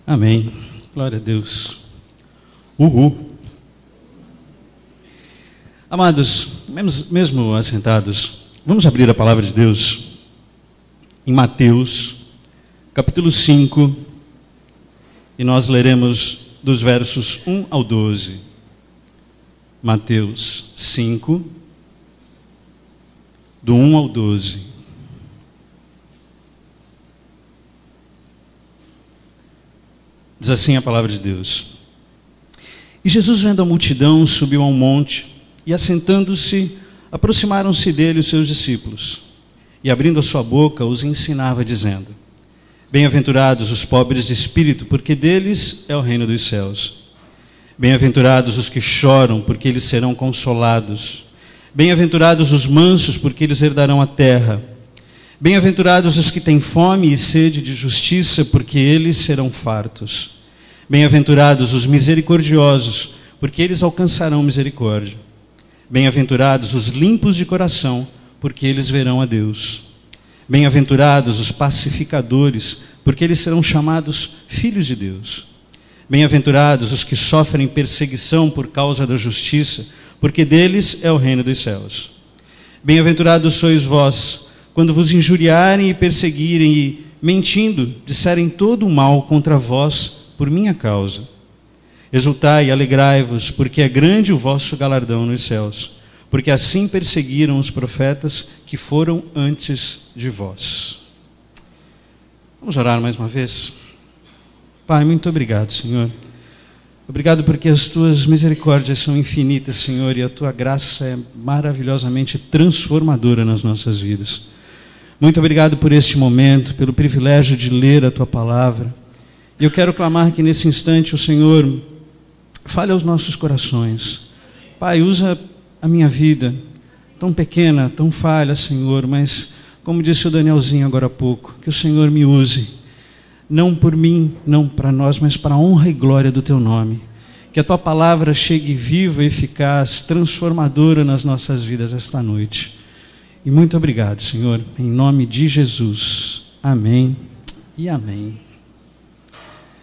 Amém. Glória a Deus. Uhul. Amados, mesmo assentados, vamos abrir a palavra de Deus em Mateus, capítulo 5, e nós leremos dos versos 1 ao 12. Mateus 5, do 1 ao 12. Diz assim a palavra de Deus. E Jesus, vendo a multidão, subiu a um monte, e assentando-se, aproximaram-se dele os seus discípulos. E abrindo a sua boca, os ensinava, dizendo: Bem-aventurados os pobres de espírito, porque deles é o reino dos céus. Bem-aventurados os que choram, porque eles serão consolados. Bem-aventurados os mansos, porque eles herdarão a terra. Bem-aventurados os que têm fome e sede de justiça, porque eles serão fartos. Bem-aventurados os misericordiosos, porque eles alcançarão misericórdia. Bem-aventurados os limpos de coração, porque eles verão a Deus. Bem-aventurados os pacificadores, porque eles serão chamados filhos de Deus. Bem-aventurados os que sofrem perseguição por causa da justiça, porque deles é o reino dos céus. Bem-aventurados sois vós, quando vos injuriarem e perseguirem e, mentindo, disserem todo o mal contra vós por minha causa. Exultai e alegrai-vos, porque é grande o vosso galardão nos céus, porque assim perseguiram os profetas que foram antes de vós. Vamos orar mais uma vez? Pai, muito obrigado, Senhor. Obrigado porque as tuas misericórdias são infinitas, Senhor, e a tua graça é maravilhosamente transformadora nas nossas vidas. Muito obrigado por este momento, pelo privilégio de ler a tua palavra. E eu quero clamar que nesse instante o Senhor fale aos nossos corações. Pai, usa a minha vida, tão pequena, tão falha, Senhor, mas como disse o Danielzinho agora há pouco, que o Senhor me use, não por mim, não para nós, mas para a honra e glória do teu nome. Que a tua palavra chegue viva, eficaz, transformadora nas nossas vidas esta noite. E muito obrigado, Senhor, em nome de Jesus. Amém e amém.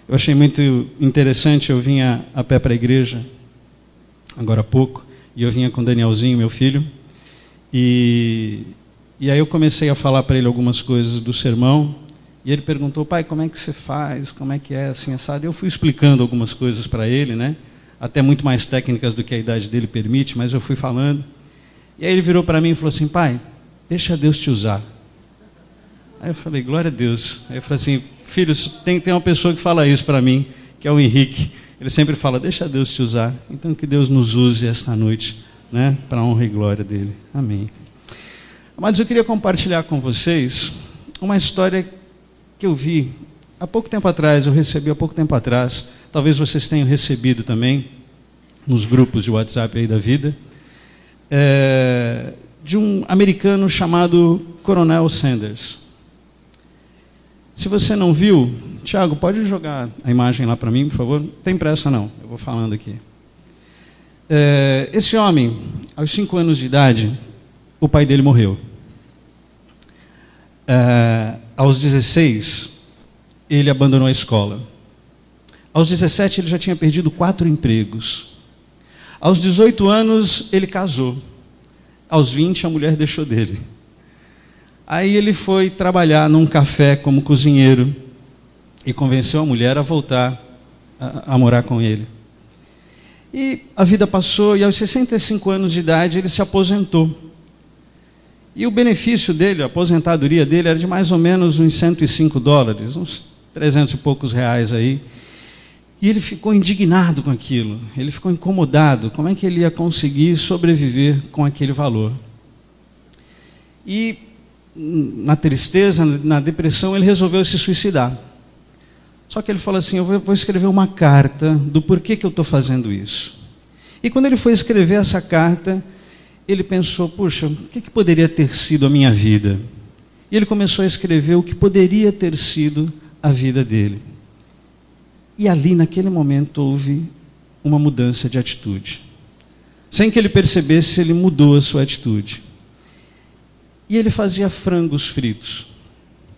Eu achei muito interessante, eu vinha a pé para a igreja, agora há pouco, e eu vinha com o Danielzinho, meu filho, e aí eu comecei a falar para ele algumas coisas do sermão, e ele perguntou: pai, como é que você faz, como é que é, assim, assado? Eu fui explicando algumas coisas para ele, né? Até muito mais técnicas do que a idade dele permite, mas eu fui falando, e aí ele virou para mim e falou assim: pai, deixa Deus te usar. Aí eu falei: glória a Deus. Aí eu falei assim: filhos, tem uma pessoa que fala isso para mim, que é o Henrique. Ele sempre fala: deixa Deus te usar. Então que Deus nos use esta noite, né, para a honra e glória dele. Amém. Mas eu queria compartilhar com vocês uma história que eu vi há pouco tempo atrás, eu recebi há pouco tempo atrás, talvez vocês tenham recebido também, nos grupos de WhatsApp aí da vida, de um americano chamado Coronel Sanders. Se você não viu, Tiago, pode jogar a imagem lá para mim, por favor? Não tem pressa não, eu vou falando aqui. Esse homem, aos 5 anos de idade, o pai dele morreu. Aos 16, ele abandonou a escola. Aos 17, ele já tinha perdido 4 empregos. Aos 18 anos, ele casou. Aos 20, a mulher deixou dele. Aí ele foi trabalhar num café como cozinheiro e convenceu a mulher a voltar a morar com ele. E a vida passou, e aos 65 anos de idade ele se aposentou. E o benefício dele, a aposentadoria dele, era de mais ou menos uns $105, uns 300 e poucos reais aí. E ele ficou indignado com aquilo, ele ficou incomodado, como é que ele ia conseguir sobreviver com aquele valor. E na tristeza, na depressão, ele resolveu se suicidar. Só que ele falou assim: eu vou escrever uma carta do porquê que eu estou fazendo isso. E quando ele foi escrever essa carta, ele pensou: puxa, o que poderia ter sido a minha vida? E ele começou a escrever o que poderia ter sido a vida dele. E ali, naquele momento, houve uma mudança de atitude. Sem que ele percebesse, ele mudou a sua atitude. E ele fazia frangos fritos,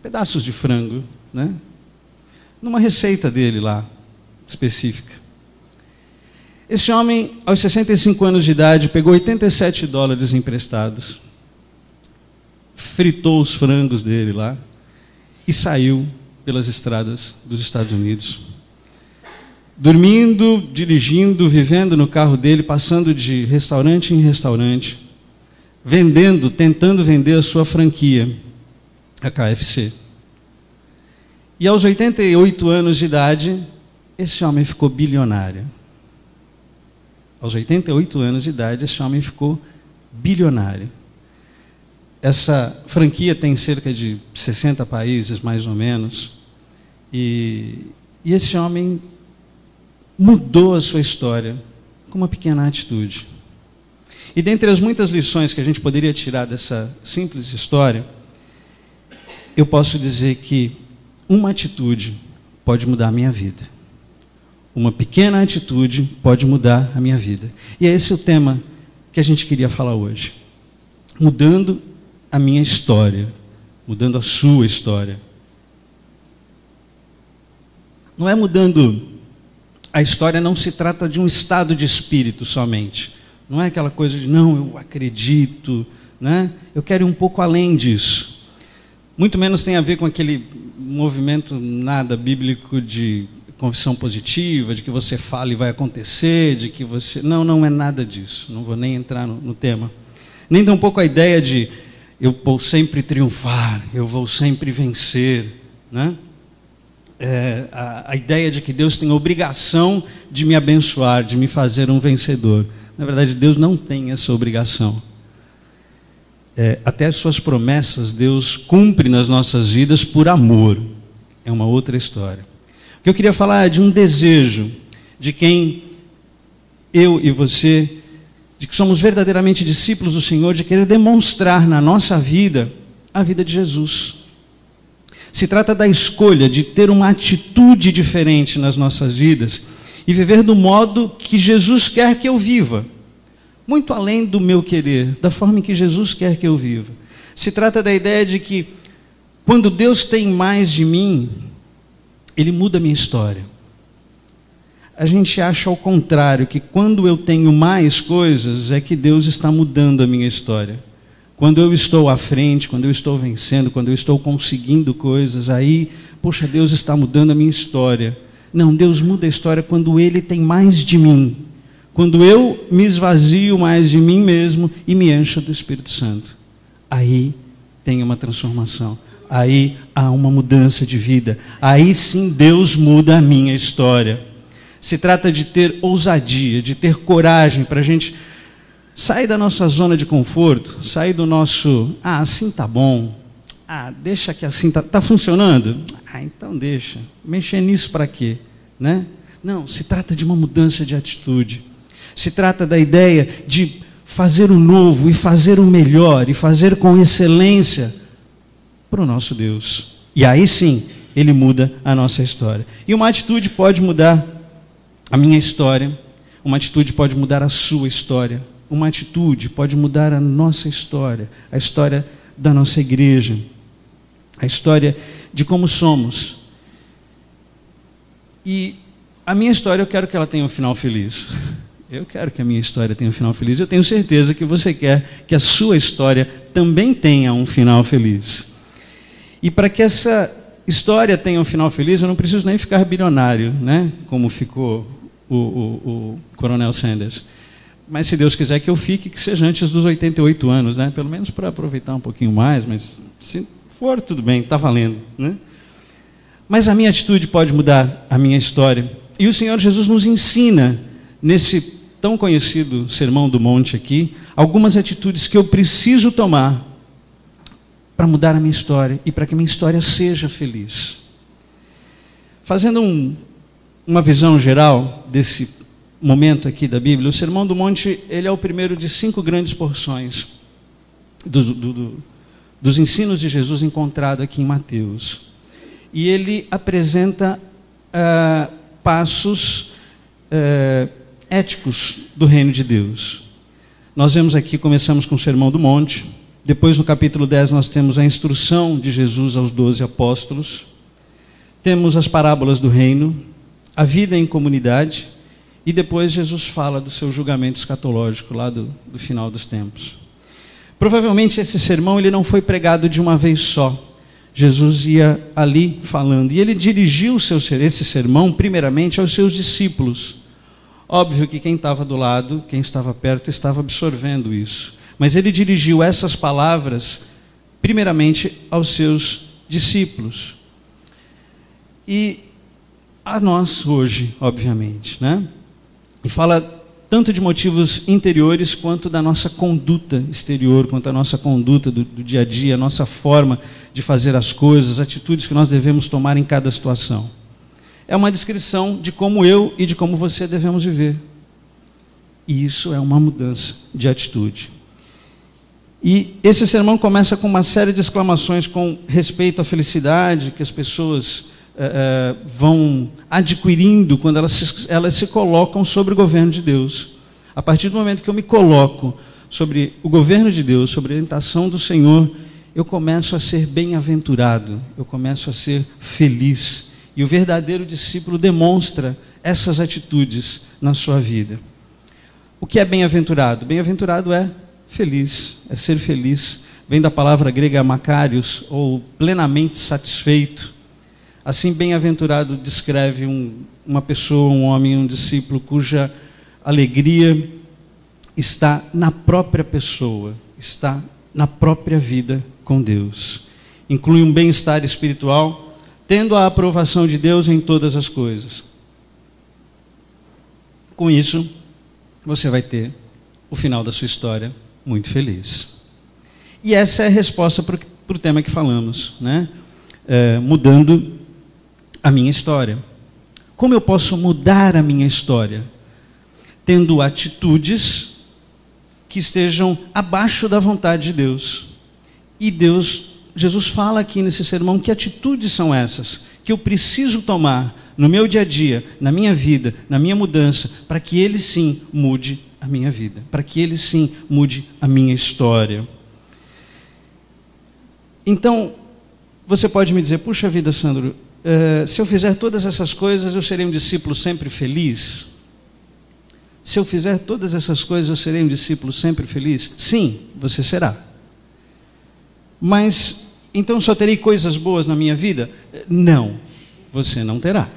pedaços de frango, né? numa receita dele lá, específica. Esse homem, aos 65 anos de idade, pegou $87 emprestados, fritou os frangos dele lá e saiu pelas estradas dos Estados Unidos. Dormindo, dirigindo, vivendo no carro dele, passando de restaurante em restaurante, vendendo, tentando vender a sua franquia, a KFC. E aos 88 anos de idade, esse homem ficou bilionário. Aos 88 anos de idade, esse homem ficou bilionário. Essa franquia tem cerca de 60 países, mais ou menos. E esse homem mudou a sua história com uma pequena atitude. E dentre as muitas lições que a gente poderia tirar dessa simples história, eu posso dizer que uma atitude pode mudar a minha vida. Uma pequena atitude pode mudar a minha vida. E é esse o tema que a gente queria falar hoje. Mudando a minha história, mudando a sua história. Não é mudando a história, não se trata de um estado de espírito somente. Não é aquela coisa de, não, eu acredito, né? Eu quero ir um pouco além disso. Muito menos tem a ver com aquele movimento nada bíblico de confissão positiva, de que você fala e vai acontecer, de que você... Não é nada disso. Não vou nem entrar no tema. Nem tampouco a ideia de eu vou sempre triunfar, eu vou sempre vencer, né? A ideia de que Deus tem a obrigação de me abençoar, de me fazer um vencedor. Na verdade, Deus não tem essa obrigação. Até as suas promessas, Deus cumpre nas nossas vidas por amor. É uma outra história. O que eu queria falar é de um desejo de quem eu e você, de que somos verdadeiramente discípulos do Senhor, de querer demonstrar na nossa vida a vida de Jesus. Se trata da escolha de ter uma atitude diferente nas nossas vidas e viver do modo que Jesus quer que eu viva. Muito além do meu querer, da forma em que Jesus quer que eu viva. Se trata da ideia de que, quando Deus tem mais de mim, Ele muda a minha história. A gente acha ao contrário, que quando eu tenho mais coisas, é que Deus está mudando a minha história. Quando eu estou à frente, quando eu estou vencendo, quando eu estou conseguindo coisas, aí, poxa, Deus está mudando a minha história. Não, Deus muda a história quando Ele tem mais de mim. Quando eu me esvazio mais de mim mesmo e me encho do Espírito Santo. Aí tem uma transformação. Aí há uma mudança de vida. Aí sim Deus muda a minha história. Se trata de ter ousadia, de ter coragem para a gente sair da nossa zona de conforto, sair do nosso, assim tá bom, deixa que assim tá funcionando? Então deixa, mexer nisso para quê? Né? Não, se trata de uma mudança de atitude. Se trata da ideia de fazer o novo e fazer o melhor e fazer com excelência para o nosso Deus. E aí sim, Ele muda a nossa história. E uma atitude pode mudar a minha história, uma atitude pode mudar a sua história, uma atitude pode mudar a nossa história, a história da nossa igreja, a história de como somos. E a minha história, eu quero que ela tenha um final feliz. Eu quero que a minha história tenha um final feliz. Eu tenho certeza que você quer que a sua história também tenha um final feliz. E para que essa história tenha um final feliz, eu não preciso nem ficar bilionário, né? Como ficou o Coronel Sanders. Mas se Deus quiser que eu fique, que seja antes dos 88 anos, né? Pelo menos para aproveitar um pouquinho mais, mas se for, tudo bem, está valendo, né? Mas a minha atitude pode mudar a minha história. E o Senhor Jesus nos ensina, nesse tão conhecido Sermão do Monte aqui, algumas atitudes que eu preciso tomar para mudar a minha história e para que a minha história seja feliz. Fazendo uma visão geral desse momento aqui da Bíblia, o Sermão do Monte, ele é o primeiro de 5 grandes porções dos ensinos de Jesus encontrado aqui em Mateus. E ele apresenta passos éticos do reino de Deus. Nós vemos aqui, começamos com o Sermão do Monte, depois no capítulo 10 nós temos a instrução de Jesus aos 12 apóstolos, temos as parábolas do reino, a vida em comunidade, e depois Jesus fala do seu julgamento escatológico lá do final dos tempos. Provavelmente esse sermão ele não foi pregado de uma vez só. Jesus ia ali falando, e ele dirigiu esse sermão primeiramente aos seus discípulos. Óbvio que quem estava do lado, quem estava perto, estava absorvendo isso. Mas ele dirigiu essas palavras primeiramente aos seus discípulos. E a nós hoje, obviamente, né? E fala tanto de motivos interiores quanto da nossa conduta exterior, quanto a nossa conduta do dia a dia, a nossa forma de fazer as coisas, atitudes que nós devemos tomar em cada situação. É uma descrição de como eu e de como você devemos viver. E isso é uma mudança de atitude. E esse sermão começa com uma série de exclamações com respeito à felicidade que as pessoas vão adquirindo quando elas se colocam sobre o governo de Deus. A partir do momento que eu me coloco sobre o governo de Deus, sobre a orientação do Senhor, eu começo a ser bem-aventurado, eu começo a ser feliz. E o verdadeiro discípulo demonstra essas atitudes na sua vida. O que é bem-aventurado? Bem-aventurado é feliz, é ser feliz. Vem da palavra grega makarios, ou plenamente satisfeito. Assim, bem-aventurado descreve uma pessoa, um homem, um discípulo cuja alegria está na própria pessoa, está na própria vida com Deus. Inclui um bem-estar espiritual, tendo a aprovação de Deus em todas as coisas. Com isso, você vai ter o final da sua história muito feliz. E essa é a resposta para o tema que falamos, né? Mudando a minha história. Como eu posso mudar a minha história? Tendo atitudes que estejam abaixo da vontade de Deus. E Jesus fala aqui nesse sermão que atitudes são essas que eu preciso tomar no meu dia a dia, na minha vida, na minha mudança, para que Ele sim mude a minha vida, para que Ele sim mude a minha história. Então, você pode me dizer, puxa vida, Sandro, se eu fizer todas essas coisas, eu serei um discípulo sempre feliz? Se eu fizer todas essas coisas, eu serei um discípulo sempre feliz? Sim, você será. Mas, então só terei coisas boas na minha vida? Não, você não terá.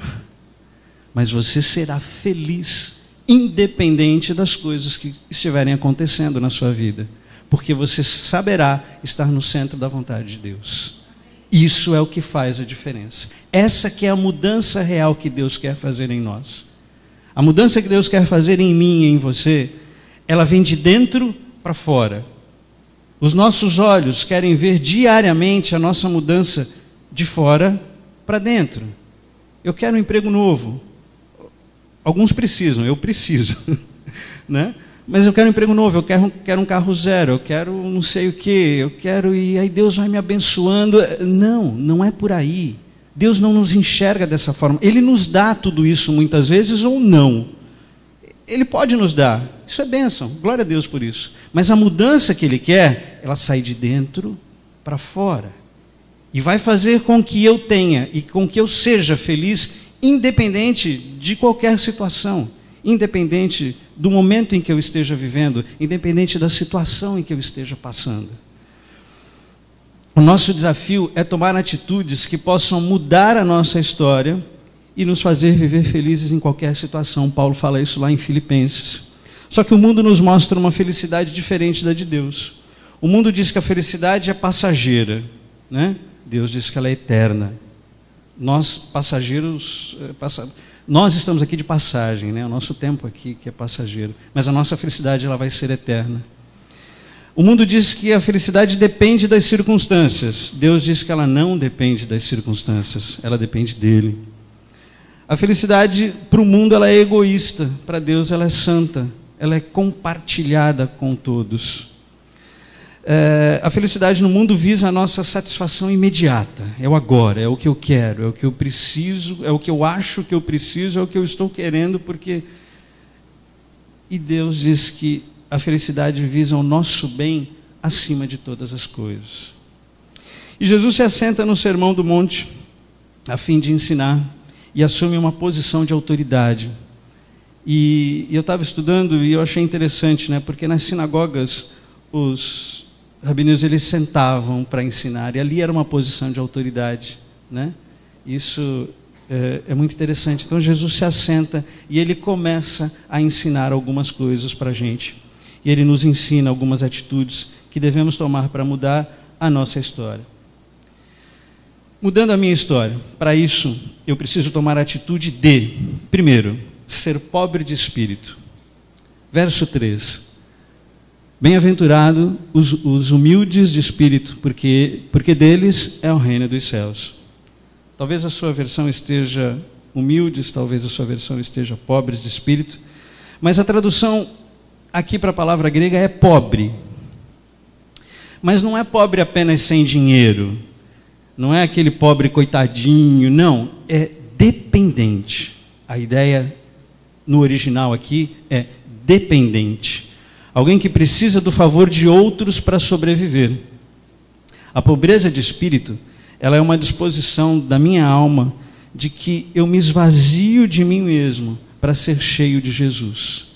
Mas você será feliz, independente das coisas que estiverem acontecendo na sua vida. Porque você saberá estar no centro da vontade de Deus. Isso é o que faz a diferença. Essa que é a mudança real que Deus quer fazer em nós. A mudança que Deus quer fazer em mim e em você, ela vem de dentro para fora. Os nossos olhos querem ver diariamente a nossa mudança de fora para dentro. Eu quero um emprego novo. Alguns precisam, eu preciso, né? Mas eu quero um emprego novo, eu quero um carro zero, eu quero não sei o quê, eu quero, e aí Deus vai me abençoando. Não, não é por aí. Deus não nos enxerga dessa forma. Ele nos dá tudo isso muitas vezes ou não. Ele pode nos dar, isso é bênção, glória a Deus por isso. Mas a mudança que Ele quer, ela sai de dentro para fora. E vai fazer com que eu tenha e com que eu seja feliz, independente de qualquer situação. Independente do momento em que eu esteja vivendo, independente da situação em que eu esteja passando. O nosso desafio é tomar atitudes que possam mudar a nossa história e nos fazer viver felizes em qualquer situação. Paulo fala isso lá em Filipenses. Só que o mundo nos mostra uma felicidade diferente da de Deus. O mundo diz que a felicidade é passageira, né? Deus diz que ela é eterna. Nós, passageiros, nós estamos aqui de passagem, né? O nosso tempo aqui que é passageiro, mas a nossa felicidade ela vai ser eterna. O mundo diz que a felicidade depende das circunstâncias. Deus diz que ela não depende das circunstâncias, ela depende dele. A felicidade para o mundo ela é egoísta, para Deus ela é santa, ela é compartilhada com todos. A felicidade no mundo visa a nossa satisfação imediata. É o agora, é o que eu quero, é o que eu preciso, é o que eu acho que eu preciso, é o que eu estou querendo, porque... E Deus diz que a felicidade visa o nosso bem acima de todas as coisas. E Jesus se assenta no Sermão do Monte, a fim de ensinar e assume uma posição de autoridade. E eu estava estudando e eu achei interessante, né? Porque nas sinagogas os rabinos eles sentavam para ensinar e ali era uma posição de autoridade, né? Isso é muito interessante. Então Jesus se assenta e ele começa a ensinar algumas coisas para a gente. E ele nos ensina algumas atitudes que devemos tomar para mudar a nossa história. Mudando a minha história, para isso eu preciso tomar a atitude de, primeiro, ser pobre de espírito. Verso 3. Bem-aventurado os humildes de espírito, porque deles é o reino dos céus. Talvez a sua versão esteja humildes, talvez a sua versão esteja pobres de espírito, mas a tradução aqui para a palavra grega é pobre. Mas não é pobre apenas sem dinheiro, não é aquele pobre coitadinho, não, é dependente. A ideia no original aqui é dependente. Alguém que precisa do favor de outros para sobreviver. A pobreza de espírito, ela é uma disposição da minha alma de que eu me esvazio de mim mesmo para ser cheio de Jesus.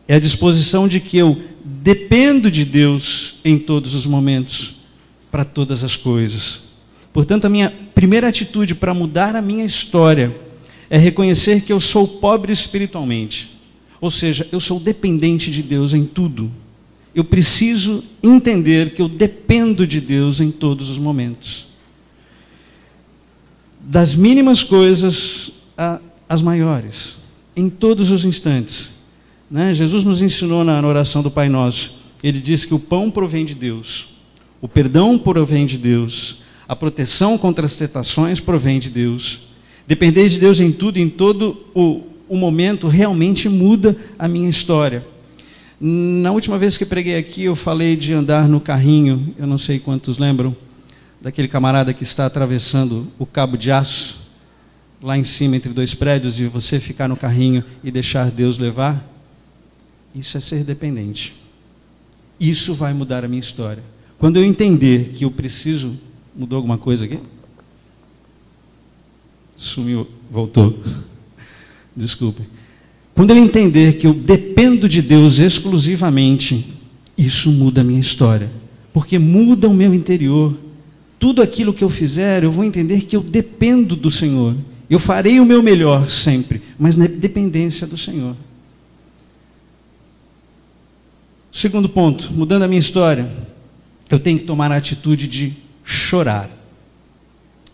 É a disposição de que eu dependo de Deus em todos os momentos, para todas as coisas. Portanto, a minha primeira atitude para mudar a minha história é reconhecer que eu sou pobre espiritualmente. Ou seja, eu sou dependente de Deus em tudo. Eu preciso entender que eu dependo de Deus em todos os momentos. Das mínimas coisas às maiores, em todos os instantes. Né? Jesus nos ensinou na oração do Pai Nosso. Ele disse que o pão provém de Deus, o perdão provém de Deus, a proteção contra as tentações provém de Deus. Depender de Deus em tudo, em todo o momento, realmente muda a minha história. Na última vez que preguei aqui, eu falei de andar no carrinho. Eu não sei quantos lembram daquele camarada que está atravessando o cabo de aço, lá em cima entre dois prédios, e você ficar no carrinho e deixar Deus levar. Isso é ser dependente. Isso vai mudar a minha história. Quando eu entender que eu preciso... Mudou alguma coisa aqui? Sumiu, voltou. Desculpe. Quando eu entender que eu dependo de Deus exclusivamente, isso muda a minha história. Porque muda o meu interior. Tudo aquilo que eu fizer, eu vou entender que eu dependo do Senhor. Eu farei o meu melhor sempre, mas na dependência do Senhor. Segundo ponto, mudando a minha história, eu tenho que tomar a atitude de chorar.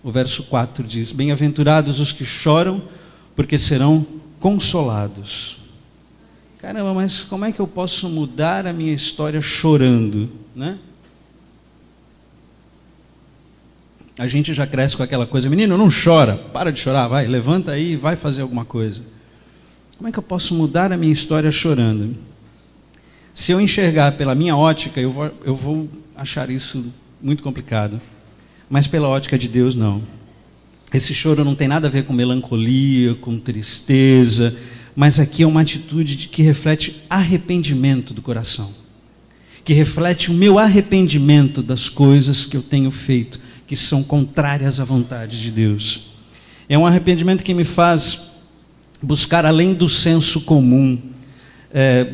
O verso 4 diz: bem-aventurados os que choram, porque serão consolados. Caramba, mas como é que eu posso mudar a minha história chorando, né? A gente já cresce com aquela coisa: menino, não chora, para de chorar, vai, levanta aí e vai fazer alguma coisa. Como é que eu posso mudar a minha história chorando? Se eu enxergar pela minha ótica, eu vou achar isso muito complicado. Mas pela ótica de Deus, não. Esse choro não tem nada a ver com melancolia, com tristeza, mas aqui é uma atitude que reflete arrependimento do coração. Que reflete o meu arrependimento das coisas que eu tenho feito, que são contrárias à vontade de Deus. É um arrependimento que me faz buscar além do senso comum,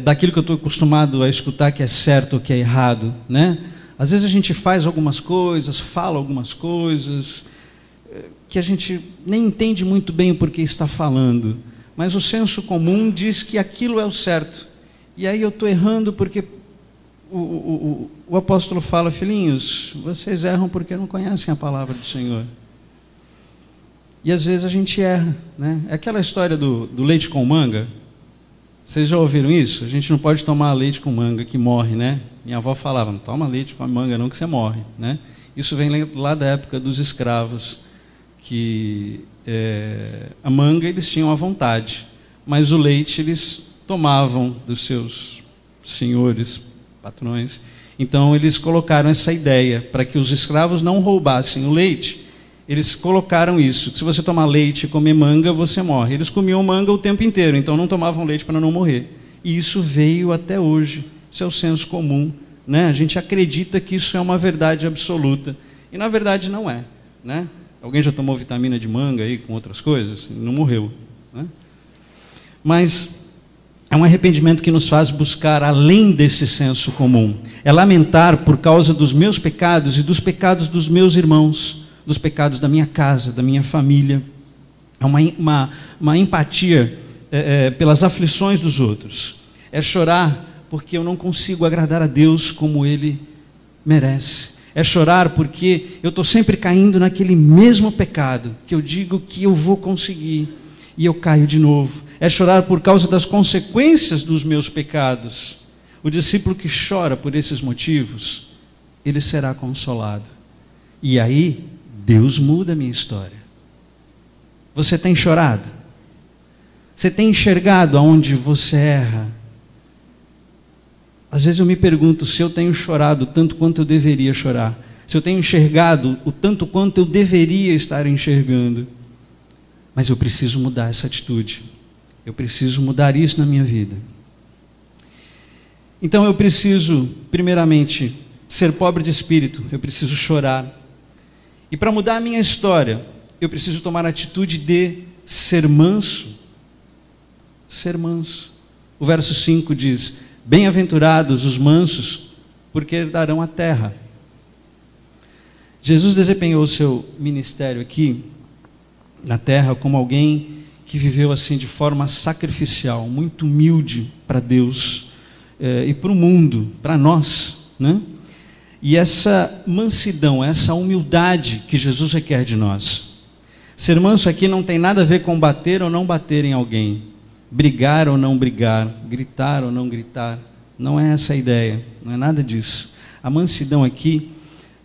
daquilo que eu estou acostumado a escutar que é certo ou que é errado, né? Às vezes a gente faz algumas coisas, fala algumas coisas, que a gente nem entende muito bem o porquê está falando, mas o senso comum diz que aquilo é o certo. E aí eu estou errando porque o apóstolo fala: filhinhos, vocês erram porque não conhecem a palavra do Senhor. E às vezes a gente erra, né? É aquela história do leite com manga. Vocês já ouviram isso? A gente não pode tomar leite com manga que morre, né? Minha avó falava: não toma leite com manga não que você morre, né? Isso vem lá da época dos escravos, que a manga eles tinham à vontade, mas o leite eles tomavam dos seus senhores, patrões. Então eles colocaram essa ideia, para que os escravos não roubassem o leite, eles colocaram isso: se você tomar leite e comer manga, você morre. Eles comiam manga o tempo inteiro, então não tomavam leite para não morrer. E isso veio até hoje. Isso é o senso comum, né? A gente acredita que isso é uma verdade absoluta, e na verdade não é, né? Alguém já tomou vitamina de manga aí com outras coisas? Não morreu, né? Mas é um arrependimento que nos faz buscar além desse senso comum. É lamentar por causa dos meus pecados e dos pecados dos meus irmãos, dos pecados da minha casa, da minha família. É uma empatia pelas aflições dos outros. É chorar porque eu não consigo agradar a Deus como Ele merece. É chorar porque eu estou sempre caindo naquele mesmo pecado, que eu digo que eu vou conseguir, e eu caio de novo. É chorar por causa das consequências dos meus pecados. O discípulo que chora por esses motivos, ele será consolado. E aí, Deus muda a minha história. Você tem chorado? Você tem enxergado aonde você erra? Às vezes eu me pergunto se eu tenho chorado tanto quanto eu deveria chorar. Se eu tenho enxergado o tanto quanto eu deveria estar enxergando. Mas eu preciso mudar essa atitude. Eu preciso mudar isso na minha vida. Então eu preciso, primeiramente, ser pobre de espírito. Eu preciso chorar. E para mudar a minha história, eu preciso tomar a atitude de ser manso. Ser manso. O verso 5 diz: bem-aventurados os mansos, porque herdarão a terra. Jesus desempenhou o seu ministério aqui na terra como alguém que viveu assim de forma sacrificial, muito humilde para Deus e para o mundo, para nós, né? E essa mansidão, essa humildade que Jesus requer de nós. Ser manso aqui não tem nada a ver com bater ou não bater em alguém, brigar ou não brigar, gritar ou não gritar. Não é essa a ideia, não é nada disso. A mansidão aqui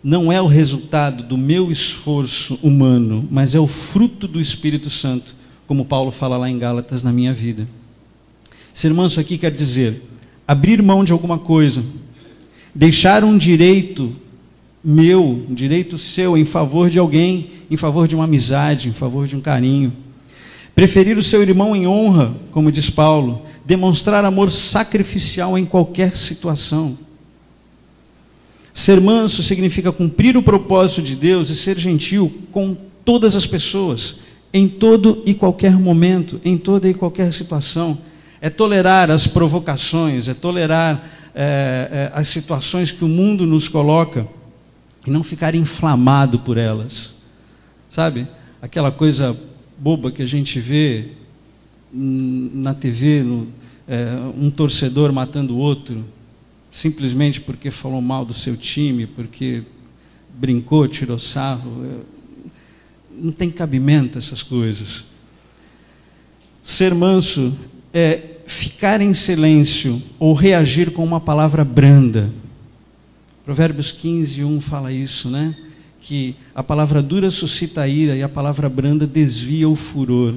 não é o resultado do meu esforço humano, mas é o fruto do Espírito Santo, como Paulo fala lá em Gálatas, na minha vida. Ser manso aqui quer dizer abrir mão de alguma coisa, deixar um direito meu, um direito seu em favor de alguém, em favor de uma amizade, em favor de um carinho. Preferir o seu irmão em honra, como diz Paulo, demonstrar amor sacrificial em qualquer situação. Ser manso significa cumprir o propósito de Deus e ser gentil com todas as pessoas, em todo e qualquer momento, em toda e qualquer situação. É tolerar as provocações, é tolerar as situações que o mundo nos coloca e não ficar inflamado por elas. Sabe? Aquela coisa boba que a gente vê na TV, um torcedor matando o outro, simplesmente porque falou mal do seu time, porque brincou, tirou sarro. Não tem cabimento essas coisas. Ser manso é ficar em silêncio ou reagir com uma palavra branda. Provérbios 15:1 fala isso, né? Que a palavra dura suscita a ira e a palavra branda desvia o furor.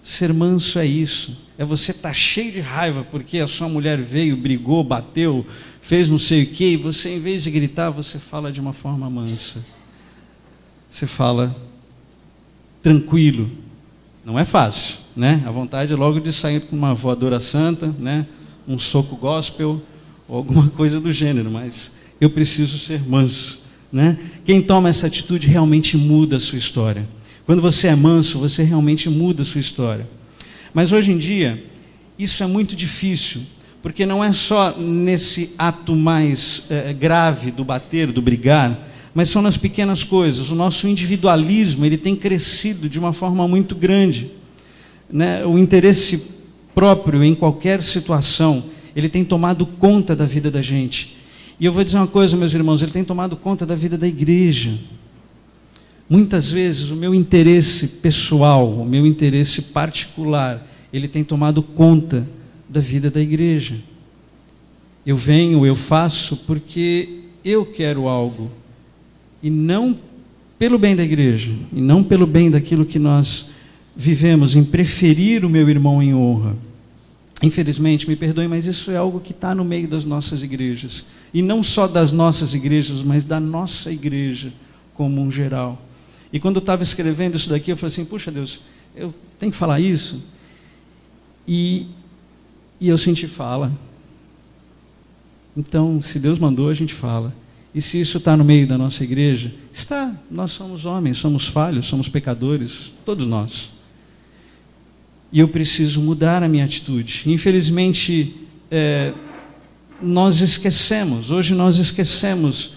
Ser manso é isso. É você estar cheio de raiva porque a sua mulher veio, brigou, bateu, fez não sei o quê, e você, em vez de gritar, você fala de uma forma mansa. Você fala tranquilo. Não é fácil, né? A vontade é logo de sair com uma voadora santa, né? Um soco gospel ou alguma coisa do gênero, mas eu preciso ser manso, né? Quem toma essa atitude realmente muda a sua história. Quando você é manso, você realmente muda a sua história. Mas hoje em dia, isso é muito difícil, porque não é só nesse ato mais grave do bater, do brigar, mas são nas pequenas coisas. O nosso individualismo, ele tem crescido de uma forma muito grande, né? O interesse próprio em qualquer situação, ele tem tomado conta da vida da gente. E eu vou dizer uma coisa, meus irmãos, ele tem tomado conta da vida da igreja. Muitas vezes o meu interesse pessoal, o meu interesse particular, ele tem tomado conta da vida da igreja. Eu venho, eu faço porque eu quero algo, e não pelo bem da igreja, e não pelo bem daquilo que nós vivemos, em preferir o meu irmão em honra. Infelizmente, me perdoem, mas isso é algo que está no meio das nossas igrejas, e não só das nossas igrejas, mas da nossa igreja como um geral. E quando eu estava escrevendo isso daqui, eu falei assim, puxa Deus, eu tenho que falar isso? E eu senti fala. Então, se Deus mandou, a gente fala. E se isso está no meio da nossa igreja, está. Nós somos homens, somos falhos, somos pecadores, todos nós. E eu preciso mudar a minha atitude. Infelizmente, nós esquecemos, hoje nós esquecemos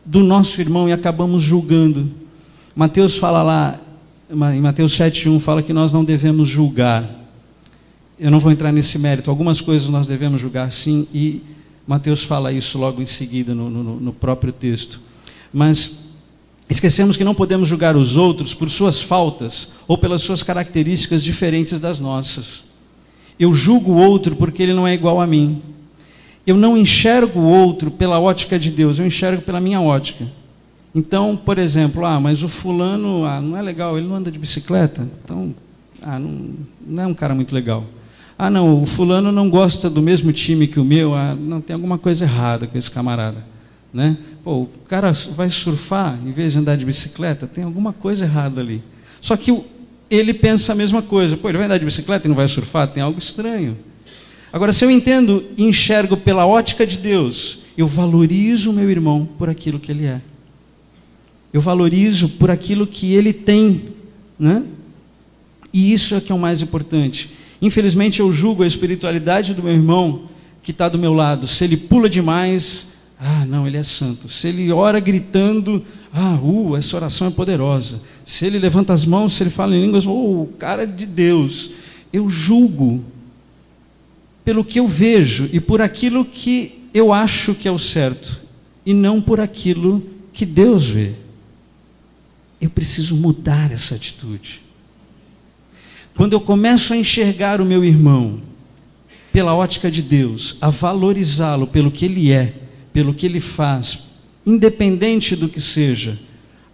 do nosso irmão e acabamos julgando. Mateus fala lá, em Mateus 7:1, fala que nós não devemos julgar. Eu não vou entrar nesse mérito, algumas coisas nós devemos julgar sim, e Mateus fala isso logo em seguida no próprio texto. Mas esquecemos que não podemos julgar os outros por suas faltas ou pelas suas características diferentes das nossas. Eu julgo o outro porque ele não é igual a mim. Eu não enxergo o outro pela ótica de Deus, eu enxergo pela minha ótica. Então, por exemplo, mas o fulano não é legal, ele não anda de bicicleta, então não é um cara muito legal. Não, o fulano não gosta do mesmo time que o meu, não, tem alguma coisa errada com esse camarada, né? Pô, o cara vai surfar em vez de andar de bicicleta, tem alguma coisa errada ali. Só que ele pensa a mesma coisa. Pô, ele vai andar de bicicleta e não vai surfar? Tem algo estranho. Agora, se eu entendo e enxergo pela ótica de Deus, eu valorizo o meu irmão por aquilo que ele é. Eu valorizo por aquilo que ele tem, né? E isso é que é o mais importante. Infelizmente, eu julgo a espiritualidade do meu irmão que está do meu lado. Se ele pula demais, não, ele é santo. Se ele ora gritando, essa oração é poderosa. Se ele levanta as mãos, se ele fala em línguas, o cara é de Deus. Eu julgo pelo que eu vejo e por aquilo que eu acho que é o certo, e não por aquilo que Deus vê. Eu preciso mudar essa atitude. Quando eu começo a enxergar o meu irmão pela ótica de Deus, a valorizá-lo pelo que ele é, pelo que ele faz, independente do que seja,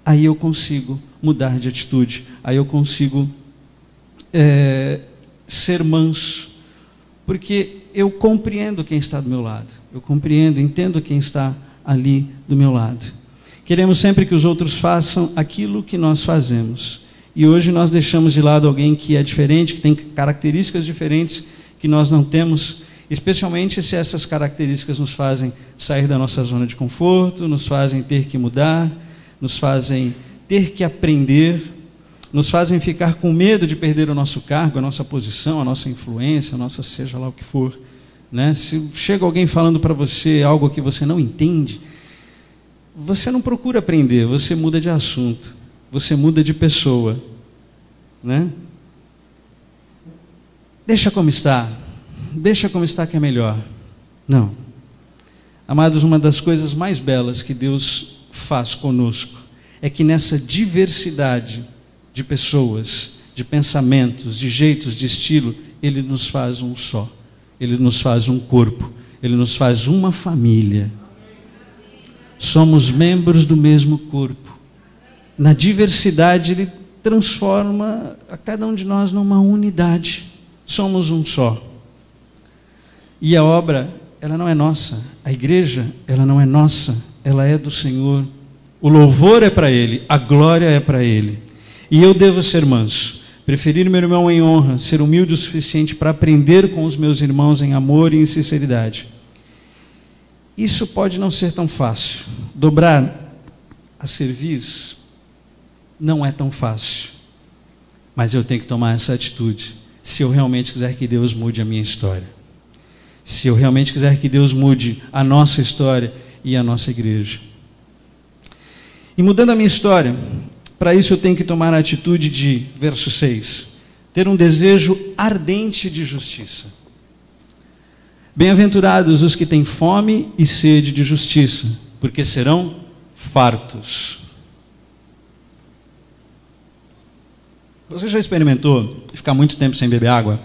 aí eu consigo mudar de atitude, aí eu consigo ser manso, porque eu compreendo quem está do meu lado, eu compreendo, entendo quem está ali do meu lado. Queremos sempre que os outros façam aquilo que nós fazemos. E hoje nós deixamos de lado alguém que é diferente, que tem características diferentes que nós não temos, especialmente se essas características nos fazem sair da nossa zona de conforto, nos fazem ter que mudar, nos fazem ter que aprender, nos fazem ficar com medo de perder o nosso cargo, a nossa posição, a nossa influência, a nossa seja lá o que for, né? Se chega alguém falando para você algo que você não entende, você não procura aprender, você muda de assunto. Você muda de pessoa, né? Deixa como está que é melhor. Não. Amados, uma das coisas mais belas que Deus faz conosco é que nessa diversidade de pessoas, de pensamentos, de jeitos, de estilo, Ele nos faz um só. Ele nos faz um corpo. Ele nos faz uma família. Somos membros do mesmo corpo. Na diversidade, Ele transforma a cada um de nós numa unidade. Somos um só. E a obra, ela não é nossa. A igreja, ela não é nossa. Ela é do Senhor. O louvor é para Ele. A glória é para Ele. E eu devo ser manso. Preferir meu irmão em honra. Ser humilde o suficiente para aprender com os meus irmãos em amor e em sinceridade. Isso pode não ser tão fácil. Dobrar a cerviz não é tão fácil, mas eu tenho que tomar essa atitude, se eu realmente quiser que Deus mude a minha história, se eu realmente quiser que Deus mude a nossa história e a nossa igreja. E mudando a minha história, para isso eu tenho que tomar a atitude de, verso 6, ter um desejo ardente de justiça. Bem-aventurados os que têm fome e sede de justiça, porque serão fartos. Você já experimentou ficar muito tempo sem beber água?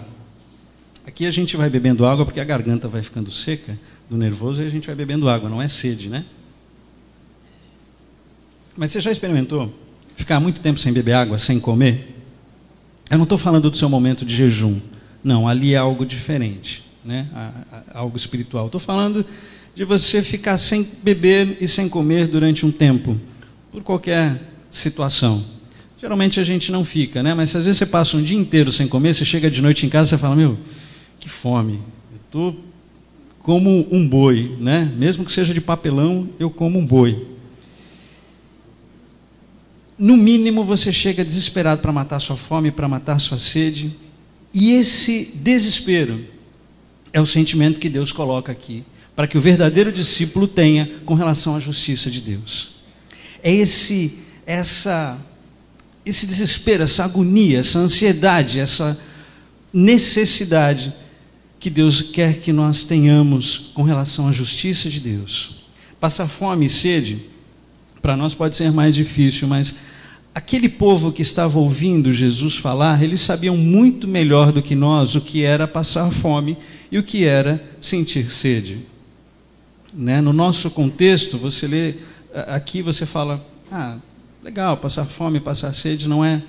Aqui a gente vai bebendo água porque a garganta vai ficando seca do nervoso e a gente vai bebendo água, não é sede, né? Mas você já experimentou ficar muito tempo sem beber água, sem comer? Eu não estou falando do seu momento de jejum, não, ali é algo diferente, né? Algo espiritual. Estou falando de você ficar sem beber e sem comer durante um tempo, por qualquer situação. Geralmente a gente não fica, né? Mas se às vezes você passa um dia inteiro sem comer, você chega de noite em casa e você fala, meu, que fome, eu estou como um boi, né? Mesmo que seja de papelão, eu como um boi. No mínimo, você chega desesperado para matar sua fome, para matar sua sede. E esse desespero é o sentimento que Deus coloca aqui, para que o verdadeiro discípulo tenha com relação à justiça de Deus. É esse desespero, essa agonia, essa ansiedade, essa necessidade que Deus quer que nós tenhamos com relação à justiça de Deus. Passar fome e sede, para nós pode ser mais difícil, mas aquele povo que estava ouvindo Jesus falar, eles sabiam muito melhor do que nós o que era passar fome e o que era sentir sede. Né? No nosso contexto, você lê aqui, você fala, legal, passar fome, passar sede não é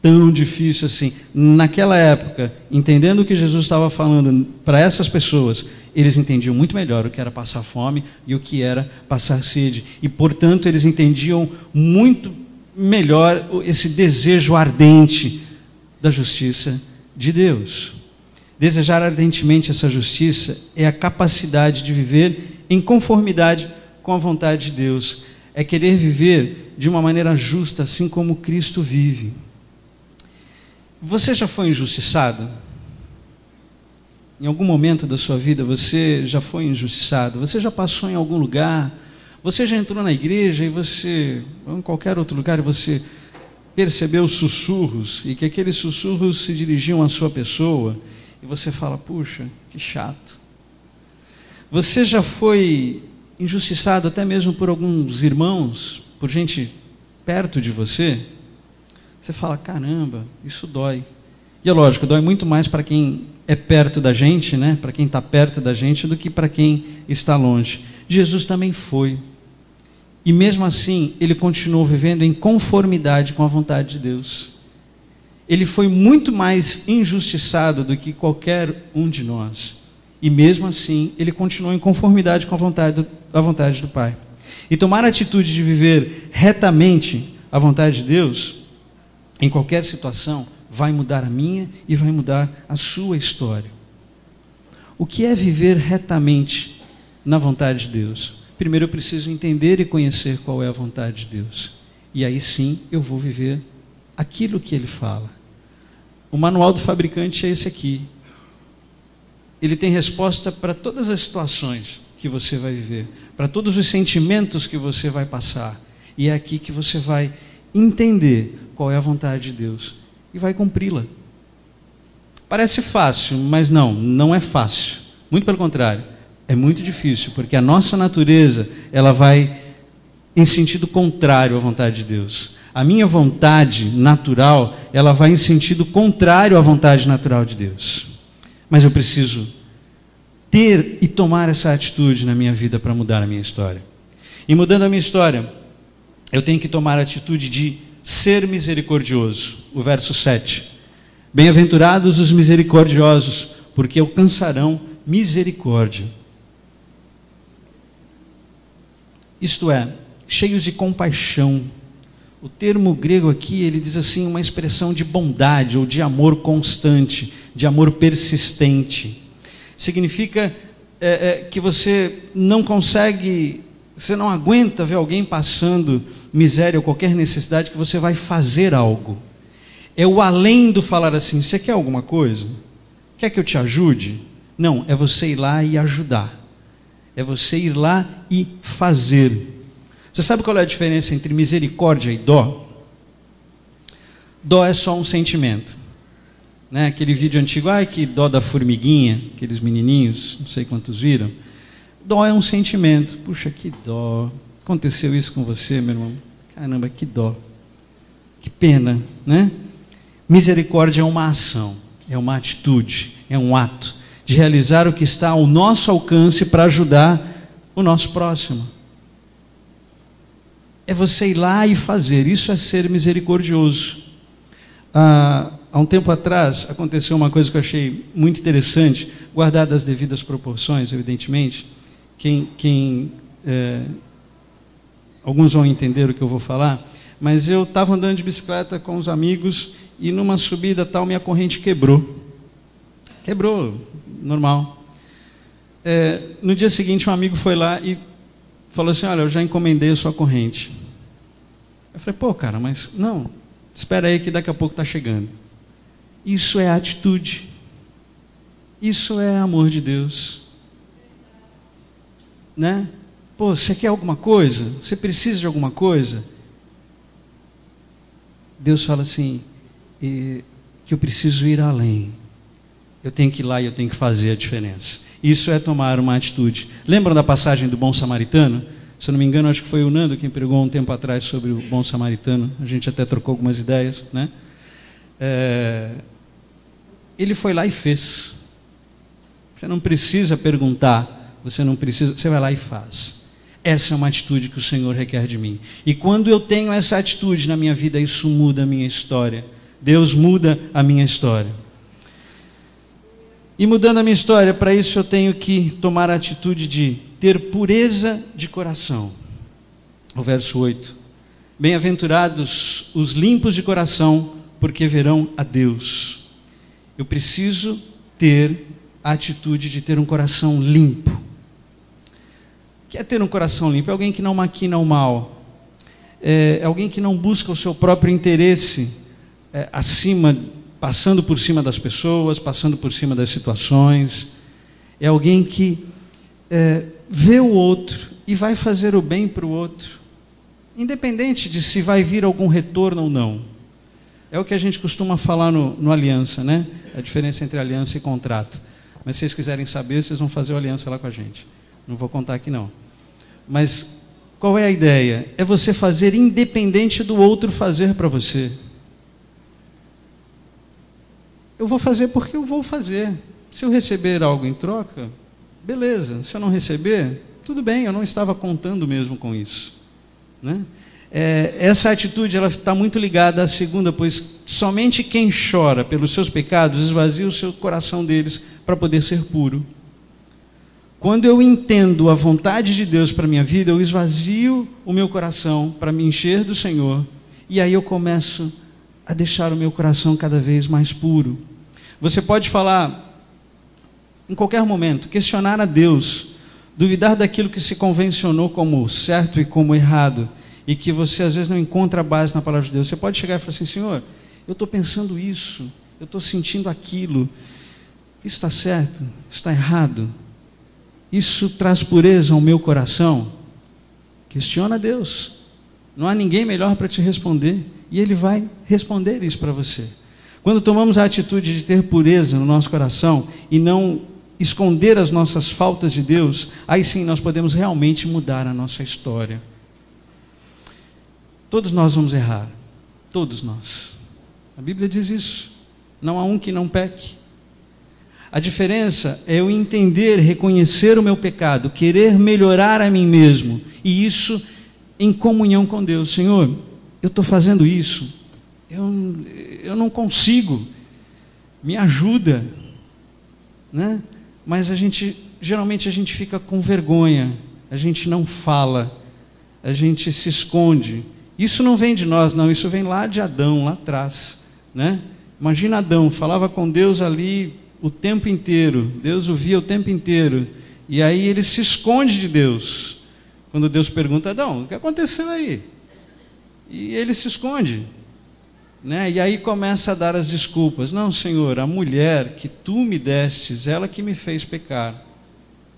tão difícil assim. Naquela época, entendendo o que Jesus estava falando para essas pessoas, eles entendiam muito melhor o que era passar fome e o que era passar sede. E, portanto, eles entendiam muito melhor esse desejo ardente da justiça de Deus. Desejar ardentemente essa justiça é a capacidade de viver em conformidade com a vontade de Deus. É querer viver de uma maneira justa, assim como Cristo vive. Você já foi injustiçado? Em algum momento da sua vida você já foi injustiçado? Você já passou em algum lugar? Você já entrou na igreja e você, ou em qualquer outro lugar, e você percebeu sussurros, e que aqueles sussurros se dirigiam à sua pessoa, e você fala, puxa, que chato. Você já foi injustiçado até mesmo por alguns irmãos, por gente perto de você? Você fala, caramba, isso dói. E é lógico, dói muito mais para quem é perto da gente, né? Para quem está perto da gente, do que para quem está longe. Jesus também foi. E mesmo assim, ele continuou vivendo em conformidade com a vontade de Deus. Ele foi muito mais injustiçado do que qualquer um de nós. E mesmo assim, ele continuou em conformidade com a vontade do Pai. E tomar a atitude de viver retamente a vontade de Deus, em qualquer situação, vai mudar a minha e vai mudar a sua história. O que é viver retamente na vontade de Deus? Primeiro eu preciso entender e conhecer qual é a vontade de Deus. E aí sim eu vou viver aquilo que Ele fala. O manual do fabricante é esse aqui. Ele tem resposta para todas as situações que você vai viver, para todos os sentimentos que você vai passar. E é aqui que você vai entender qual é a vontade de Deus e vai cumpri-la. Parece fácil, mas não é fácil. Muito pelo contrário, é muito difícil, porque a nossa natureza, ela vai em sentido contrário à vontade de Deus. A minha vontade natural, ela vai em sentido contrário à vontade natural de Deus. Mas eu preciso ter e tomar essa atitude na minha vida para mudar a minha história. E mudando a minha história, eu tenho que tomar a atitude de ser misericordioso. O verso 7. Bem-aventurados os misericordiosos, porque alcançarão misericórdia. Isto é, cheios de compaixão. O termo grego aqui, ele diz assim, uma expressão de bondade ou de amor constante, de amor persistente. Significa que você não consegue, você não aguenta ver alguém passando miséria ou qualquer necessidade, que você vai fazer algo. É o além do falar assim, você quer alguma coisa? Quer que eu te ajude? Não, é você ir lá e ajudar. É você ir lá e fazer. Você sabe qual é a diferença entre misericórdia e dó? Dó é só um sentimento. Né? Aquele vídeo antigo, que dó da formiguinha, aqueles menininhos, não sei quantos viram. Dó é um sentimento. Puxa, que dó. Aconteceu isso com você, meu irmão? Caramba, que dó. Que pena, né? Misericórdia é uma ação, é uma atitude, é um ato de realizar o que está ao nosso alcance para ajudar o nosso próximo. É você ir lá e fazer, isso é ser misericordioso. Há um tempo atrás aconteceu uma coisa que eu achei muito interessante, guardada as devidas proporções, evidentemente. Alguns vão entender o que eu vou falar, mas eu estava andando de bicicleta com os amigos e numa subida tal minha corrente quebrou. Quebrou, normal. no dia seguinte um amigo foi lá e falou assim, olha, eu já encomendei a sua corrente. Eu falei, pô, cara, mas não, espera aí que daqui a pouco está chegando. Isso é atitude. Isso é amor de Deus. Né? Pô, você quer alguma coisa? Você precisa de alguma coisa? Deus fala assim, que eu preciso ir além. Eu tenho que ir lá e eu tenho que fazer a diferença. Isso é tomar uma atitude. Lembram da passagem do bom samaritano? Se eu não me engano, acho que foi o Nando quem pregou um tempo atrás sobre o bom samaritano. A gente até trocou algumas ideias, né? Ele foi lá e fez. Você não precisa perguntar, você vai lá e faz. Essa é uma atitude que o Senhor requer de mim. E quando eu tenho essa atitude na minha vida, isso muda a minha história. Deus muda a minha história. E mudando a minha história, para isso eu tenho que tomar a atitude de ter pureza de coração. O verso 8. Bem-aventurados os limpos de coração, porque verão a Deus. Eu preciso ter a atitude de ter um coração limpo. O que é ter um coração limpo? É alguém que não maquina o mal. É alguém que não busca o seu próprio interesse passando por cima das pessoas, passando por cima das situações. É alguém que vê o outro e vai fazer o bem para o outro, independente de se vai vir algum retorno ou não. É o que a gente costuma falar no Aliança, né? A diferença entre aliança e contrato. Mas se vocês quiserem saber, vocês vão fazer a aliança lá com a gente. Não vou contar aqui não. Mas qual é a ideia? É você fazer independente do outro fazer para você. Eu vou fazer porque eu vou fazer. Se eu receber algo em troca, beleza. Se eu não receber, tudo bem, eu não estava contando mesmo com isso. Né? Essa atitude ela está muito ligada à segunda, pois somente quem chora pelos seus pecados esvazia o seu coração deles para poder ser puro. Quando eu entendo a vontade de Deus para a minha vida, eu esvazio o meu coração para me encher do Senhor, e aí eu começo a deixar o meu coração cada vez mais puro. Você pode falar em qualquer momento, questionar a Deus, duvidar daquilo que se convencionou como certo e como errado, e que você às vezes não encontra base na palavra de Deus. Você pode chegar e falar assim, Senhor, eu estou pensando isso, eu estou sentindo aquilo, isso está certo, está errado, isso traz pureza ao meu coração? Questiona a Deus, não há ninguém melhor para te responder, e Ele vai responder isso para você. Quando tomamos a atitude de ter pureza no nosso coração, e não esconder as nossas faltas de Deus, aí sim nós podemos realmente mudar a nossa história. Todos nós vamos errar, todos nós. A Bíblia diz isso, não há um que não peque. A diferença é eu entender, reconhecer o meu pecado, querer melhorar a mim mesmo, e isso em comunhão com Deus. Senhor, eu estou fazendo isso, eu não consigo, me ajuda, né? Mas geralmente a gente fica com vergonha, a gente não fala, a gente se esconde. Isso não vem de nós, não, isso vem lá de Adão, lá atrás, né? Imagina Adão, falava com Deus ali o tempo inteiro, Deus o via o tempo inteiro, e aí ele se esconde de Deus. Quando Deus pergunta, Adão, o que aconteceu aí? E ele se esconde, né? E aí começa a dar as desculpas. Não, Senhor, a mulher que tu me destes, ela que me fez pecar.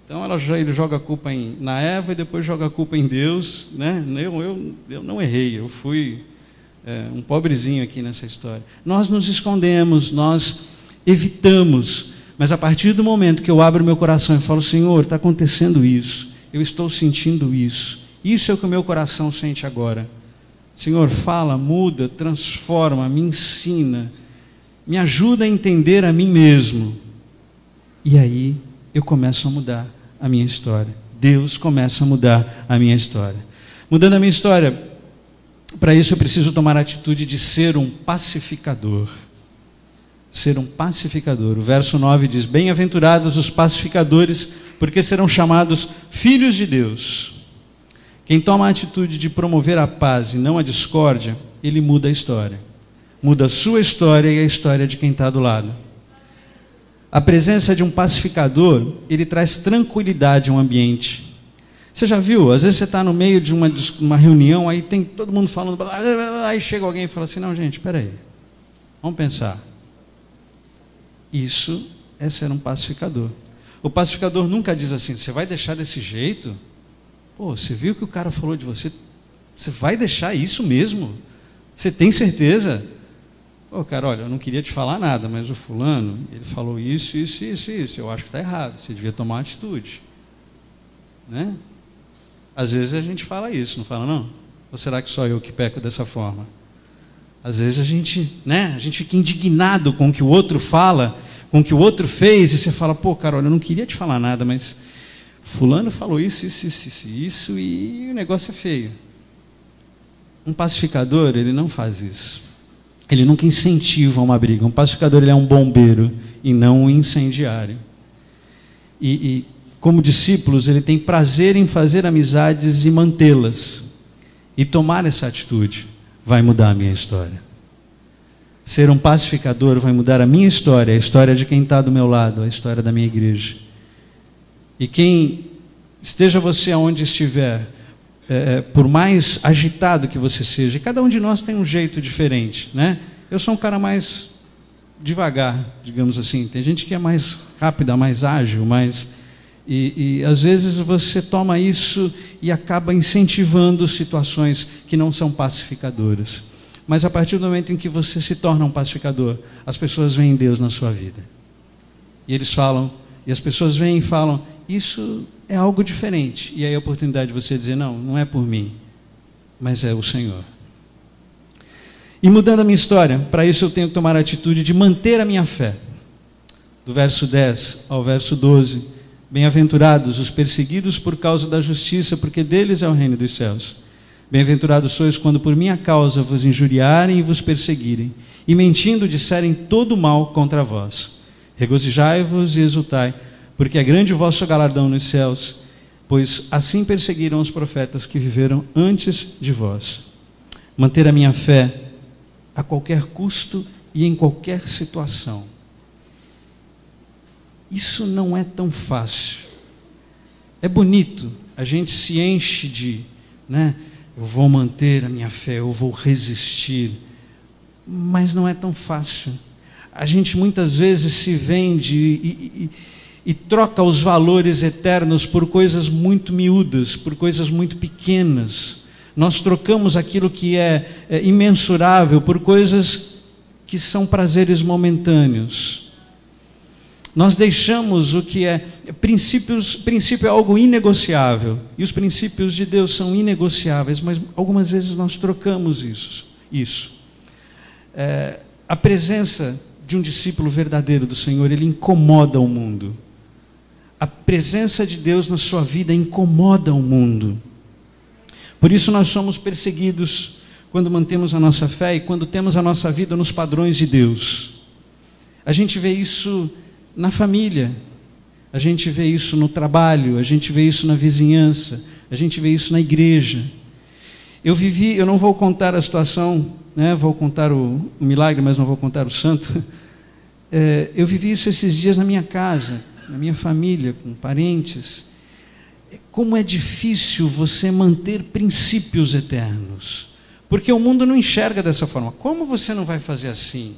Então ele joga a culpa na Eva e depois joga a culpa em Deus, né? Eu não errei, eu fui um pobrezinho aqui nessa história. Nós nos escondemos, nós evitamos, mas a partir do momento que eu abro meu coração e falo, Senhor, está acontecendo isso, eu estou sentindo isso é o que o meu coração sente agora. Senhor, fala, muda, transforma, me ensina, me ajuda a entender a mim mesmo, e aí eu começo a mudar a minha história. Deus começa a mudar a minha história. Mudando a minha história, para isso eu preciso tomar a atitude de ser um pacificador. Ser um pacificador. O verso 9 diz, bem-aventurados os pacificadores, porque serão chamados filhos de Deus. Quem toma a atitude de promover a paz e não a discórdia, ele muda a história. Muda a sua história e a história de quem está do lado. A presença de um pacificador, ele traz tranquilidade ao ambiente. Você já viu? Às vezes você está no meio de uma reunião, aí tem todo mundo falando, aí chega alguém e fala assim, não, gente, espera aí, vamos pensar. Isso é ser um pacificador. O pacificador nunca diz assim, você vai deixar desse jeito? Pô, você viu o que o cara falou de você? Você vai deixar isso mesmo? Você tem certeza? Pô, cara, olha, eu não queria te falar nada, mas o fulano, ele falou isso, isso, isso, isso. Eu acho que está errado, você devia tomar uma atitude. Né? Às vezes a gente fala isso, não fala não? Ou será que só eu que peco dessa forma? Às vezes a gente fica indignado com o que o outro fala, com o que o outro fez, e você fala, pô, cara, olha, eu não queria te falar nada, mas fulano falou isso, isso, isso, isso, isso, e o negócio é feio. Um pacificador, ele não faz isso. Ele nunca incentiva uma briga. Um pacificador, ele é um bombeiro e não um incendiário. E como discípulos, ele tem prazer em fazer amizades e mantê-las. E tomar essa atitude vai mudar a minha história. Ser um pacificador vai mudar a minha história, a história de quem está do meu lado, a história da minha igreja. E quem, esteja você aonde estiver, por mais agitado que você seja, e cada um de nós tem um jeito diferente, né? Eu sou um cara mais devagar, digamos assim. Tem gente que é mais rápida, mais ágil, e às vezes você toma isso e acaba incentivando situações que não são pacificadoras. Mas a partir do momento em que você se torna um pacificador, as pessoas veem Deus na sua vida. E eles falam, e as pessoas vêm e falam, isso é algo diferente. E aí a oportunidade de você dizer, não, não é por mim, mas é o Senhor. E mudando a minha história, para isso eu tenho que tomar a atitude de manter a minha fé. Do verso 10 ao verso 12, bem-aventurados os perseguidos por causa da justiça, porque deles é o reino dos céus. Bem-aventurados sois quando por minha causa vos injuriarem e vos perseguirem, e mentindo disserem todo mal contra vós. Regozijai-vos e exultai, porque é grande o vosso galardão nos céus, pois assim perseguiram os profetas que viveram antes de vós. Manter a minha fé a qualquer custo e em qualquer situação. Isso não é tão fácil. É bonito, a gente se enche de, eu vou manter a minha fé, eu vou resistir, mas não é tão fácil. A gente muitas vezes se vende e troca os valores eternos por coisas muito miúdas, por coisas muito pequenas. Nós trocamos aquilo que é imensurável por coisas que são prazeres momentâneos. Nós deixamos o que é princípio é algo inegociável, e os princípios de Deus são inegociáveis, mas algumas vezes nós trocamos isso. A presença de um discípulo verdadeiro do Senhor, ele incomoda o mundo. A presença de Deus na sua vida incomoda o mundo. Por isso nós somos perseguidos quando mantemos a nossa fé e quando temos a nossa vida nos padrões de Deus. A gente vê isso na família, a gente vê isso no trabalho, a gente vê isso na vizinhança, a gente vê isso na igreja. Eu não vou contar a situação, vou contar o milagre, mas não vou contar o santo. Eu vivi isso esses dias na minha casa, na minha família, com parentes. Como é difícil você manter princípios eternos, porque o mundo não enxerga dessa forma. Como você não vai fazer assim?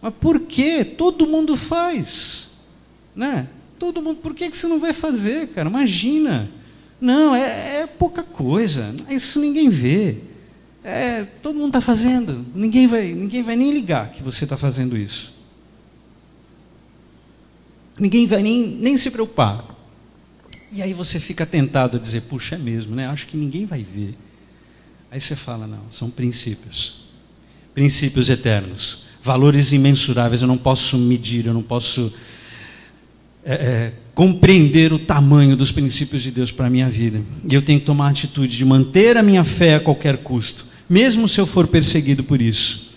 Mas por quê? Todo mundo faz, Todo mundo, por que você não vai fazer, cara? Imagina. Não, é pouca coisa, isso ninguém vê. Todo mundo está fazendo, ninguém vai nem ligar que você está fazendo isso. Ninguém vai nem se preocupar. E aí você fica tentado a dizer, puxa, é mesmo, Acho que ninguém vai ver. Aí você fala, não, são princípios eternos, valores imensuráveis. Eu não posso medir, eu não posso compreender o tamanho dos princípios de Deus para a minha vida. E eu tenho que tomar a atitude de manter a minha fé a qualquer custo, mesmo se eu for perseguido por isso.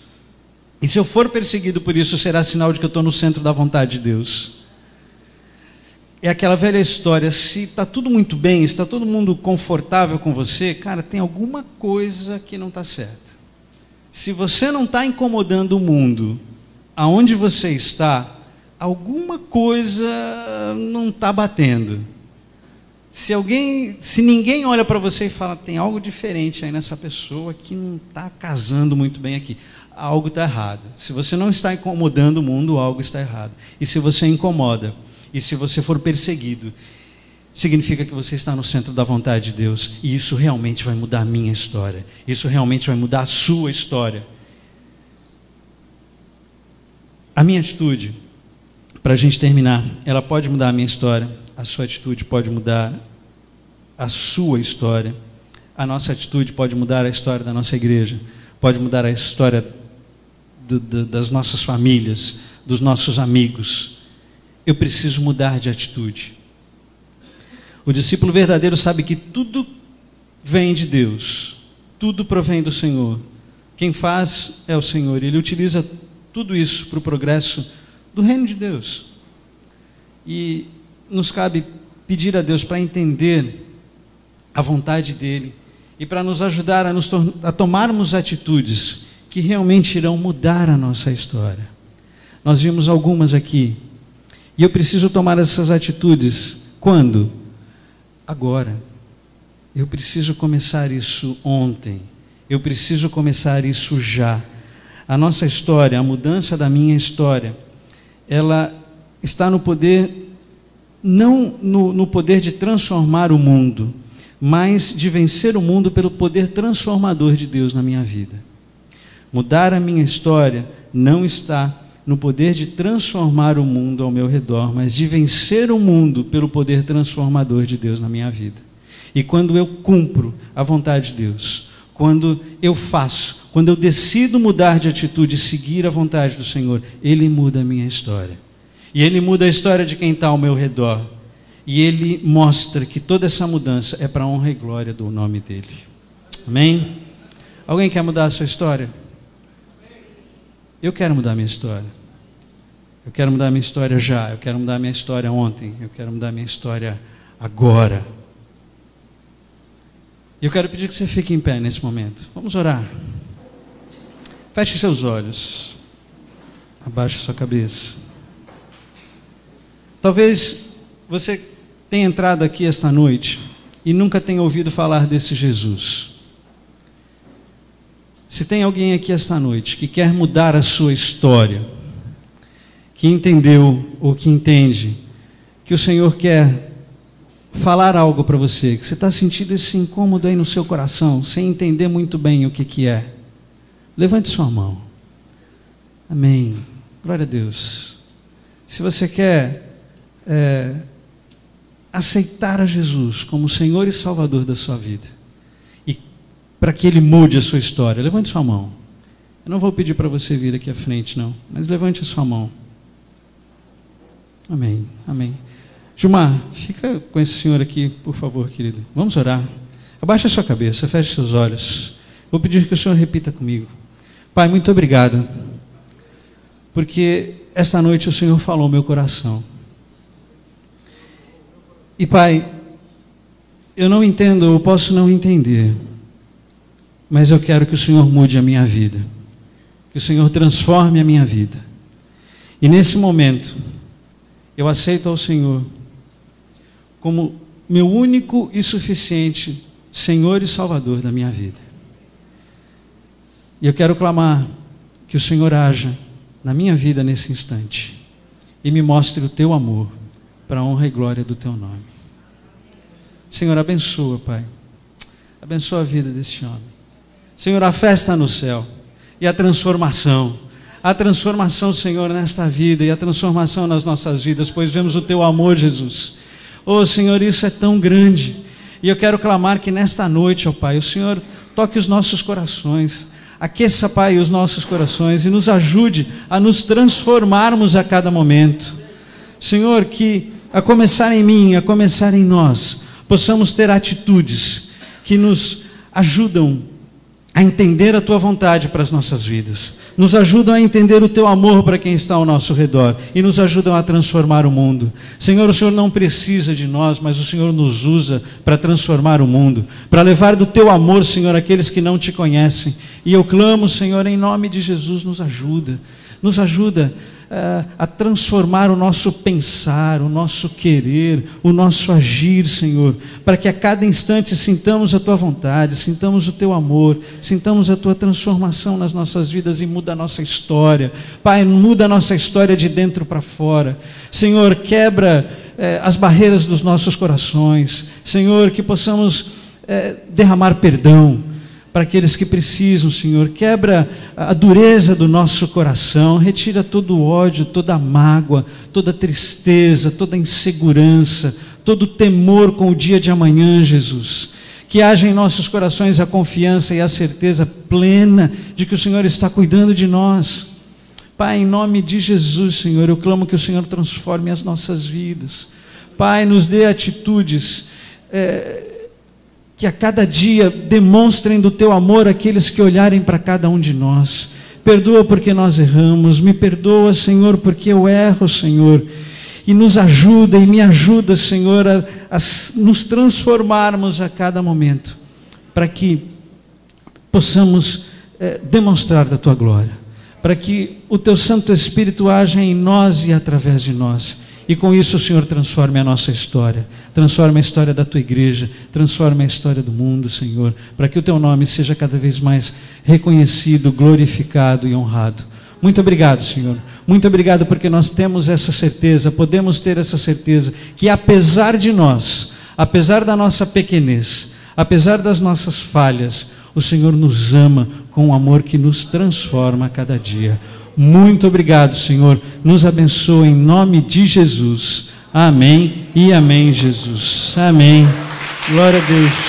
E se eu for perseguido por isso, será sinal de que eu estou no centro da vontade de Deus. É aquela velha história, se está tudo muito bem, se está todo mundo confortável com você, cara, tem alguma coisa que não está certa. Se você não está incomodando o mundo aonde você está, alguma coisa não está batendo. Se ninguém olha para você e fala, tem algo diferente aí nessa pessoa que não está casando muito bem aqui, algo está errado. Se você não está incomodando o mundo, algo está errado. E se você incomoda, e se você for perseguido, significa que você está no centro da vontade de Deus, e isso realmente vai mudar a minha história, isso realmente vai mudar a sua história. A minha atitude, para a gente terminar, ela pode mudar a minha história, a sua atitude pode mudar a sua história, a nossa atitude pode mudar a história da nossa igreja, pode mudar a história das nossas famílias, dos nossos amigos. Eu preciso mudar de atitude. O discípulo verdadeiro sabe que tudo vem de Deus, tudo provém do Senhor. Quem faz é o Senhor, Ele utiliza tudo isso para o progresso do reino de Deus. E nos cabe pedir a Deus para entender a vontade dEle e para nos ajudar a tomarmos atitudes que realmente irão mudar a nossa história. Nós vimos algumas aqui, e eu preciso tomar essas atitudes. Quando? Agora. Eu preciso começar isso ontem. Eu preciso começar isso já. A nossa história, a mudança da minha história, ela está no poder, não no poder de transformar o mundo, mas de vencer o mundo pelo poder transformador de Deus na minha vida. Mudar a minha história não está no poder de transformar o mundo ao meu redor, mas de vencer o mundo pelo poder transformador de Deus na minha vida. E quando eu cumpro a vontade de Deus, quando eu faço, quando eu decido mudar de atitude e seguir a vontade do Senhor, Ele muda a minha história. E Ele muda a história de quem está ao meu redor. E Ele mostra que toda essa mudança é para a honra e glória do nome dEle. Amém? Alguém quer mudar a sua história? Eu quero mudar a minha história. Eu quero mudar a minha história já. Eu quero mudar a minha história ontem. Eu quero mudar a minha história agora. E eu quero pedir que você fique em pé nesse momento. Vamos orar. Feche seus olhos. Abaixe sua cabeça. Talvez você tenha entrado aqui esta noite e nunca tenha ouvido falar desse Jesus. Se tem alguém aqui esta noite que quer mudar a sua história, que entendeu ou que entende que o Senhor quer falar algo para você, que você está sentindo esse incômodo aí no seu coração, sem entender muito bem o que é, levante sua mão. Amém. Glória a Deus. Se você quer aceitar a Jesus como Senhor e Salvador da sua vida, e para que Ele mude a sua história, levante sua mão. Eu não vou pedir para você vir aqui à frente, não, mas levante a sua mão. Amém, amém. Gilmar, fica com esse senhor aqui, por favor, querido. Vamos orar. Abaixe a sua cabeça, feche seus olhos. Vou pedir que o Senhor repita comigo. Pai, muito obrigado, porque esta noite o Senhor falou ao meu coração. E Pai, eu não entendo, eu posso não entender, mas eu quero que o Senhor mude a minha vida, que o Senhor transforme a minha vida. E nesse momento, eu aceito ao Senhor como meu único e suficiente Senhor e Salvador da minha vida. E eu quero clamar que o Senhor haja na minha vida nesse instante e me mostre o Teu amor para a honra e glória do Teu nome. Senhor, abençoa, Pai. Abençoa a vida desse homem. Senhor, a festa no céu e a transformação, Senhor, nesta vida e a transformação nas nossas vidas, pois vemos o Teu amor, Jesus. Oh, Senhor, isso é tão grande. E eu quero clamar que nesta noite, ó Pai, o Senhor toque os nossos corações, aqueça, Pai, os nossos corações e nos ajude a nos transformarmos a cada momento. Senhor, que a começar em mim, a começar em nós, possamos ter atitudes que nos ajudam a entender a Tua vontade para as nossas vidas, nos ajudam a entender o Teu amor para quem está ao nosso redor e nos ajudam a transformar o mundo. Senhor, o Senhor não precisa de nós, mas o Senhor nos usa para transformar o mundo, para levar do Teu amor, Senhor, aqueles que não Te conhecem. E eu clamo, Senhor, em nome de Jesus, nos ajuda a transformar o nosso pensar, o nosso querer, o nosso agir, Senhor, para que a cada instante sintamos a Tua vontade, sintamos o Teu amor, sintamos a Tua transformação nas nossas vidas e muda a nossa história. Pai, muda a nossa história de dentro para fora. Senhor, quebra as barreiras dos nossos corações. Senhor, que possamos derramar perdão para aqueles que precisam, Senhor. Quebra a dureza do nosso coração, retira todo o ódio, toda a mágoa, toda a tristeza, toda a insegurança, todo o temor com o dia de amanhã, Jesus. Que haja em nossos corações a confiança e a certeza plena de que o Senhor está cuidando de nós. Pai, em nome de Jesus, Senhor, eu clamo que o Senhor transforme as nossas vidas. Pai, nos dê atitudes que a cada dia demonstrem do Teu amor aqueles que olharem para cada um de nós. Perdoa porque nós erramos, me perdoa, Senhor, porque eu erro, Senhor, e nos ajuda e me ajuda, Senhor, a nos transformarmos a cada momento, para que possamos demonstrar da Tua glória, para que o Teu Santo Espírito haja em nós e através de nós. E com isso o Senhor transforme a nossa história, transforme a história da Tua igreja, transforme a história do mundo, Senhor, para que o Teu nome seja cada vez mais reconhecido, glorificado e honrado. Muito obrigado, Senhor. Muito obrigado porque nós temos essa certeza, podemos ter essa certeza, que apesar de nós, apesar da nossa pequenez, apesar das nossas falhas, o Senhor nos ama com um amor que nos transforma a cada dia. Muito obrigado, Senhor. Nos abençoa em nome de Jesus. Amém e amém, Jesus. Amém. Glória a Deus.